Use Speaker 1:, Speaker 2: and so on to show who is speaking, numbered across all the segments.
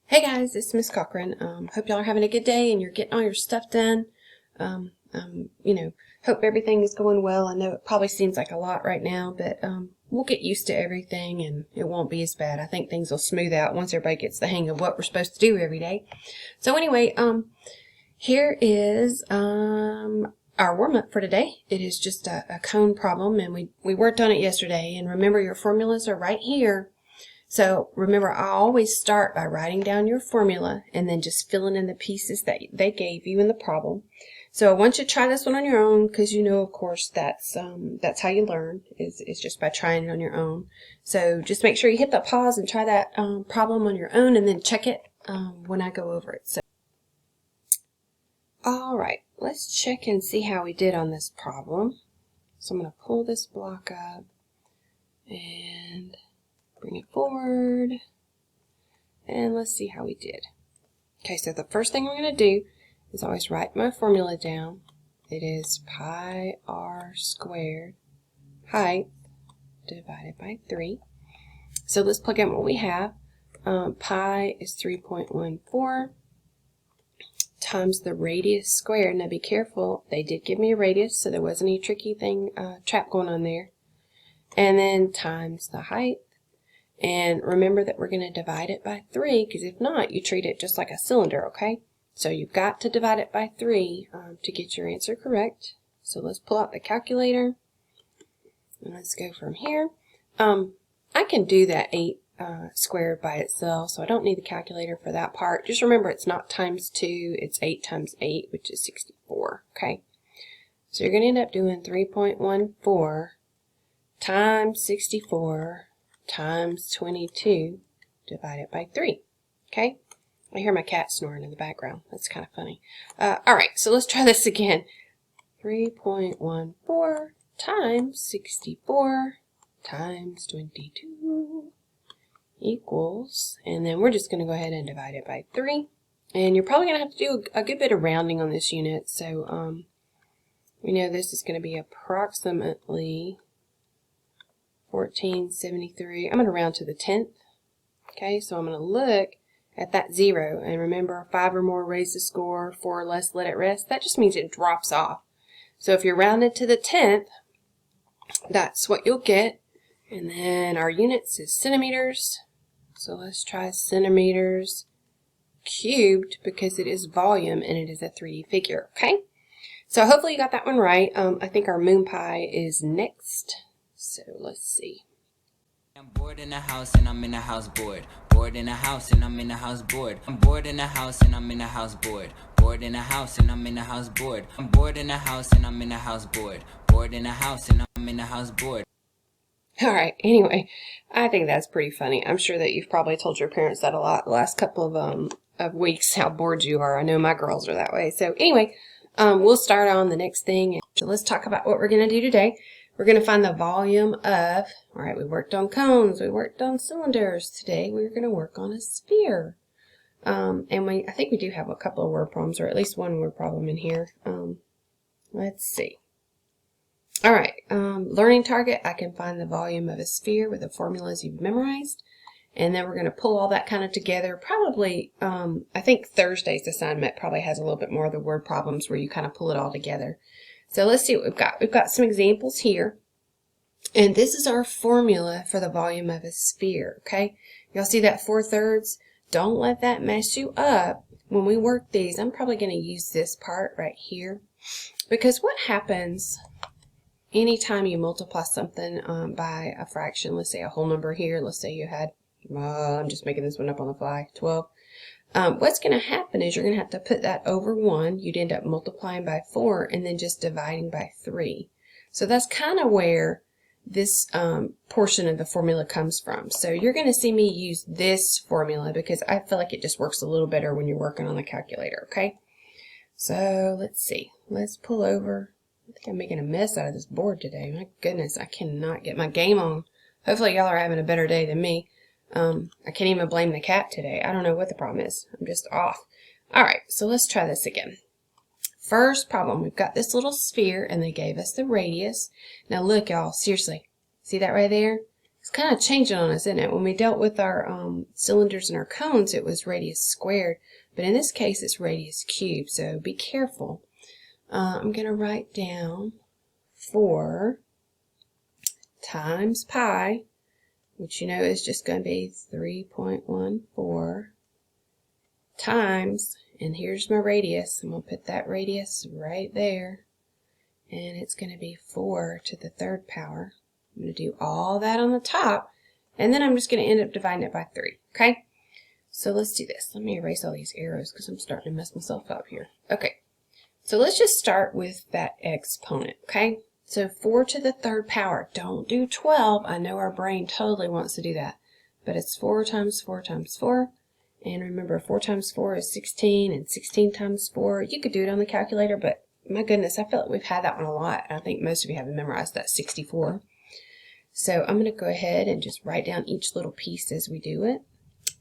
Speaker 1: Hey guys, it's Miss Cochran. Hope y'all are having a good day and you're getting all your stuff done. Hope everything is going well. I know it probably seems like a lot right now, but we'll get used to everything and it won't be as bad. I think things will smooth out once everybody gets the hang of what we're supposed to do every day. So anyway, here is our warm-up for today. It is just a cone problem, and we worked on it yesterday. And remember, your formulas are right here. So remember, I always start by writing down your formula and then just filling in the pieces that they gave you in the problem. So I want you to try this one on your own because you know, of course, that's how you learn is just by trying it on your own. So just make sure you hit that pause and try that problem on your own and then check it when I go over it. So, all right, let's check and see how we did on this problem. So I'm going to pull this block up and bring it forward, and let's see how we did. Okay, so the first thing we're going to do is always write my formula down. It is pi r squared height divided by 3. So let's plug in what we have. Pi is 3.14 times the radius squared. Now be careful, they did give me a radius, so there wasn't any tricky thing, trap going on there. And then times the height. And remember that we're going to divide it by 3, because if not, you treat it just like a cylinder, okay? So you've got to divide it by 3 to get your answer correct. So let's pull out the calculator, and let's go from here. I can do that 8 squared by itself, so I don't need the calculator for that part. Just remember, it's not times 2, it's 8 times 8, which is 64, okay? So you're going to end up doing 3.14 times 64 times 22 divided by 3. Okay? I hear my cat snoring in the background. That's kind of funny. Alright, so let's try this again. 3.14 times 64 times 22 equals, and then we're just going to go ahead and divide it by 3. And you're probably going to have to do a good bit of rounding on this unit. So we know this is going to be approximately 1473. I'm going to round to the 10th. Okay, so I'm going to look at that 0. And remember, 5 or more raise the score, 4 or less let it rest. That just means it drops off. So if you're rounded to the 10th, that's what you'll get. And then our units is centimeters. So let's try centimeters cubed because it is volume and it is a 3D figure. Okay, so hopefully you got that one right. I think our moon pie is next. So let's see.
Speaker 2: I'm bored in the house and I'm in the house bored. Bored in the house and I'm in the house bored. I'm bored in the house and I'm in the house bored. Bored in the house and I'm in the house bored. I'm bored in the house and I'm in the house bored. Bored in the house and I'm in the house bored.
Speaker 1: Alright, anyway, I think that's pretty funny. I'm sure that you've probably told your parents that a lot the last couple of weeks, how bored you are. I know my girls are that way. So anyway, we'll start on the next thing. So let's talk about what we're going to do today. We're going to find the volume of, alright, we worked on cones, we worked on cylinders. Today we're going to work on a sphere. And I think we do have a couple of word problems, or at least one word problem in here. Let's see. Alright, learning target, I can find the volume of a sphere with the formulas you've memorized. And then we're going to pull all that kind of together. Probably, I think Thursday's assignment probably has a little bit more of the word problems where you kind of pull it all together. So let's see what we've got. We've got some examples here. And this is our formula for the volume of a sphere, okay? Y'all see that 4/3? Don't let that mess you up. When we work these, I'm probably going to use this part right here. Because what happens anytime you multiply something by a fraction, let's say a whole number here, let's say you had, I'm just making this one up on the fly, 12. What's going to happen is you're going to have to put that over 1. You'd end up multiplying by 4 and then just dividing by 3. So that's kind of where this portion of the formula comes from. So you're going to see me use this formula because I feel like it just works a little better when you're working on the calculator, okay? So let's see. Let's pull over. I think I'm making a mess out of this board today. My goodness, I cannot get my game on. Hopefully y'all are having a better day than me. I can't even blame the cat today. I don't know what the problem is. I'm just off. Alright, so let's try this again. First problem, we've got this little sphere and they gave us the radius. Now look y'all, seriously, see that right there? It's kind of changing on us, isn't it? When we dealt with our cylinders and our cones, it was radius squared. But in this case, it's radius cubed, so be careful. I'm going to write down 4 times pi, which you know is just going to be 3.14 times, and here's my radius. I'm going to put that radius right there, and it's going to be 4 to the 3rd power. I'm going to do all that on the top, and then I'm just going to end up dividing it by 3, okay? So let's do this. Let me erase all these arrows because I'm starting to mess myself up here. Okay, so let's just start with that exponent, okay? So 4 to the 3rd power. Don't do 12. I know our brain totally wants to do that, but it's 4 times 4 times 4. And remember, 4 times 4 is 16, and 16 times 4, you could do it on the calculator, but my goodness, I feel like we've had that one a lot. I think most of you have memorized that 64. So I'm going to go ahead and just write down each little piece as we do it.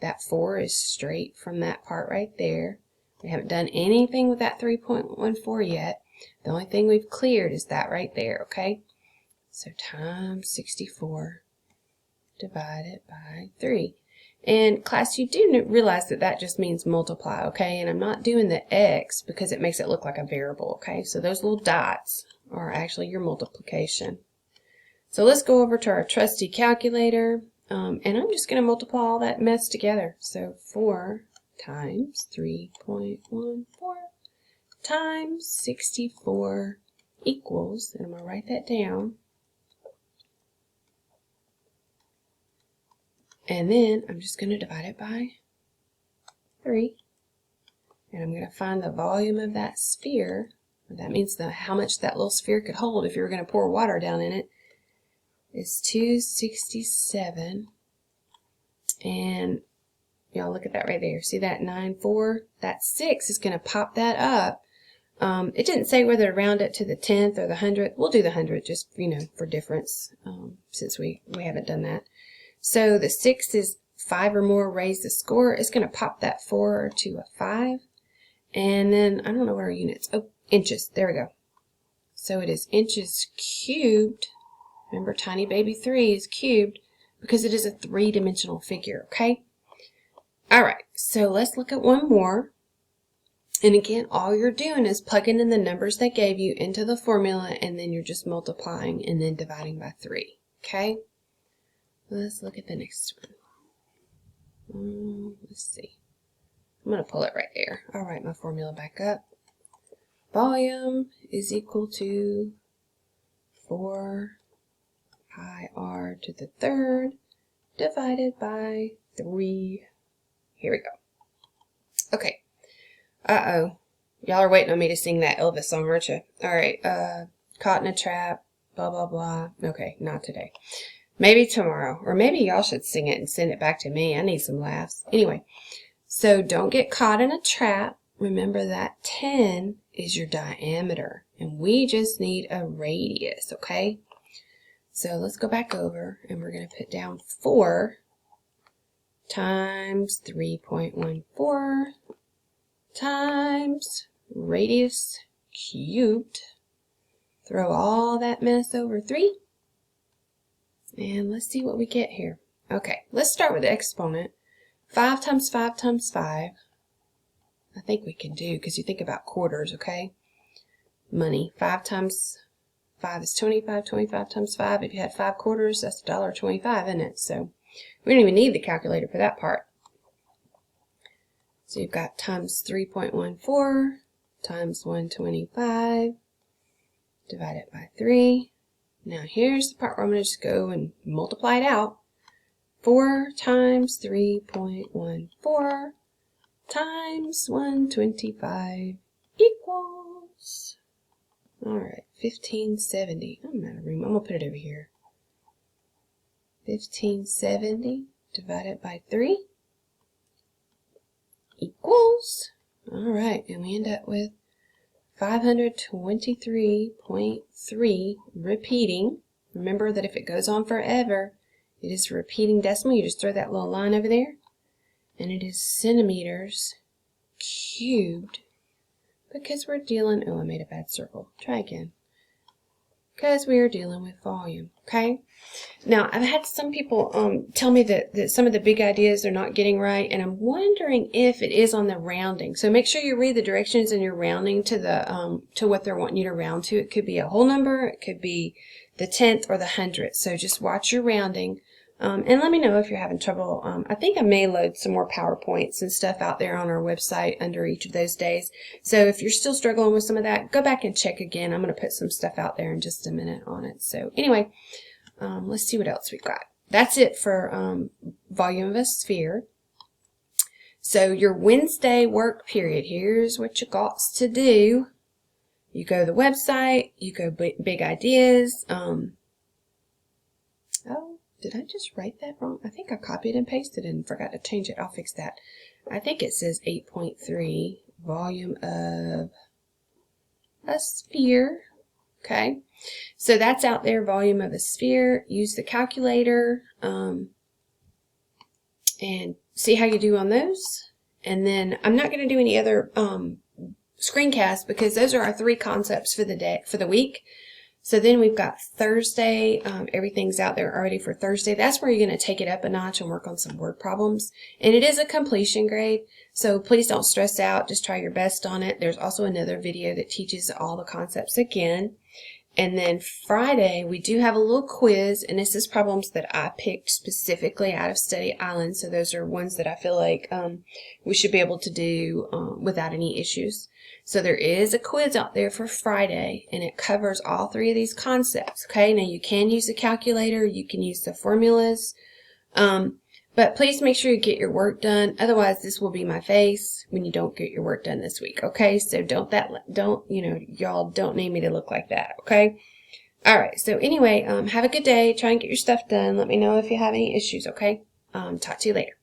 Speaker 1: That 4 is straight from that part right there. We haven't done anything with that 3.14 yet. The only thing we've cleared is that right there, okay? So times 64 divided by 3. And class, you do realize that that just means multiply, okay? And I'm not doing the x because it makes it look like a variable, okay? So those little dots are actually your multiplication. So let's go over to our trusty calculator, and I'm just going to multiply all that mess together. So 4 times 3.14 times 64 equals, and I'm going to write that down, and then I'm just going to divide it by 3, and I'm going to find the volume of that sphere. That means how much that little sphere could hold if you were going to pour water down in it. Is 267, and y'all look at that right there. See that 9,4? That 6 is going to pop that up. It didn't say whether to round it to the 10th or the 100th. We'll do the 100th just, you know, for difference, since we haven't done that. So the 6 is 5 or more raise the score. It's going to pop that 4 to a 5. And then, I don't know what our units. Oh, inches. There we go. So it is inches cubed. Remember, tiny baby 3 is cubed because it is a 3-dimensional figure, okay? All right, so let's look at one more. And again, all you're doing is plugging in the numbers they gave you into the formula, and then you're just multiplying and then dividing by 3, okay? Let's look at the next one. Let's see. I'm going to pull it right there. I'll write my formula back up. Volume is equal to 4 pi r to the 3rd divided by 3. Here we go. Okay. Uh-oh. Y'all are waiting on me to sing that Elvis song, aren't you? All right. Caught in a trap, blah, blah, blah. Okay, not today. Maybe tomorrow. Or maybe y'all should sing it and send it back to me. I need some laughs. Anyway, so don't get caught in a trap. Remember that 10 is your diameter, and we just need a radius, okay? So let's go back over, and we're going to put down 4 times 3.14 times radius cubed. Throw all that mess over 3. And let's see what we get here. Okay, let's start with the exponent. 5 times 5 times 5. I think we can do, because you think about quarters, okay? Money. 5 times 5 is 25. 25 times 5. If you had 5 quarters, that's $1.25, isn't it? So we don't even need the calculator for that part. So you've got times 3.14 times 125 divided by 3. Now here's the part where I'm going to just go and multiply it out. 4 times 3.14 times 125 equals, all right, 1570. I'm out of room. I'm going to put it over here. 1570 divided by 3 equals, all right, and we end up with 523.3 repeating. Remember that if it goes on forever, it is a repeating decimal. You just throw that little line over there. And it is centimeters cubed, because we're dealing, oh, I made a bad circle. Try again. because we are dealing with volume, okay? Now, I've had some people tell me that some of the big ideas they're not getting right, and I'm wondering if it is on the rounding. So make sure you read the directions and you're rounding to the to what they're wanting you to round to. It could be a whole number, it could be the 10th or the 100th. So just watch your rounding. And let me know if you're having trouble. I think I may load some more PowerPoints and stuff out there on our website under each of those days. So if you're still struggling with some of that, go back and check again. I'm going to put some stuff out there in just a minute on it. So anyway, let's see what else we've got. That's it for volume of a sphere. So your Wednesday work period, here's what you got to do. You go to the website, you go big ideas. Oh, did I just write that wrong? I think I copied and pasted and forgot to change it. I'll fix that. I think it says 8.3, volume of a sphere. Okay, so that's out there, volume of a sphere. Use the calculator and see how you do on those. And then I'm not going to do any other screencasts because those are our 3 concepts for the day, for the week. So then we've got Thursday. Everything's out there already for Thursday. That's where you're going to take it up a notch and work on some word problems. And it is a completion grade, so please don't stress out. Just try your best on it. There's also another video that teaches all the concepts again. And then Friday, we do have a little quiz, and this is problems that I picked specifically out of Study Island. So those are ones that I feel like we should be able to do without any issues. So there is a quiz out there for Friday, and it covers all 3 of these concepts. Okay, now you can use a calculator, you can use the formulas, but please make sure you get your work done. Otherwise, this will be my face when you don't get your work done this week. Okay, so y'all don't need me to look like that. Okay. All right. So anyway, have a good day. Try and get your stuff done. Let me know if you have any issues. Okay. Talk to you later.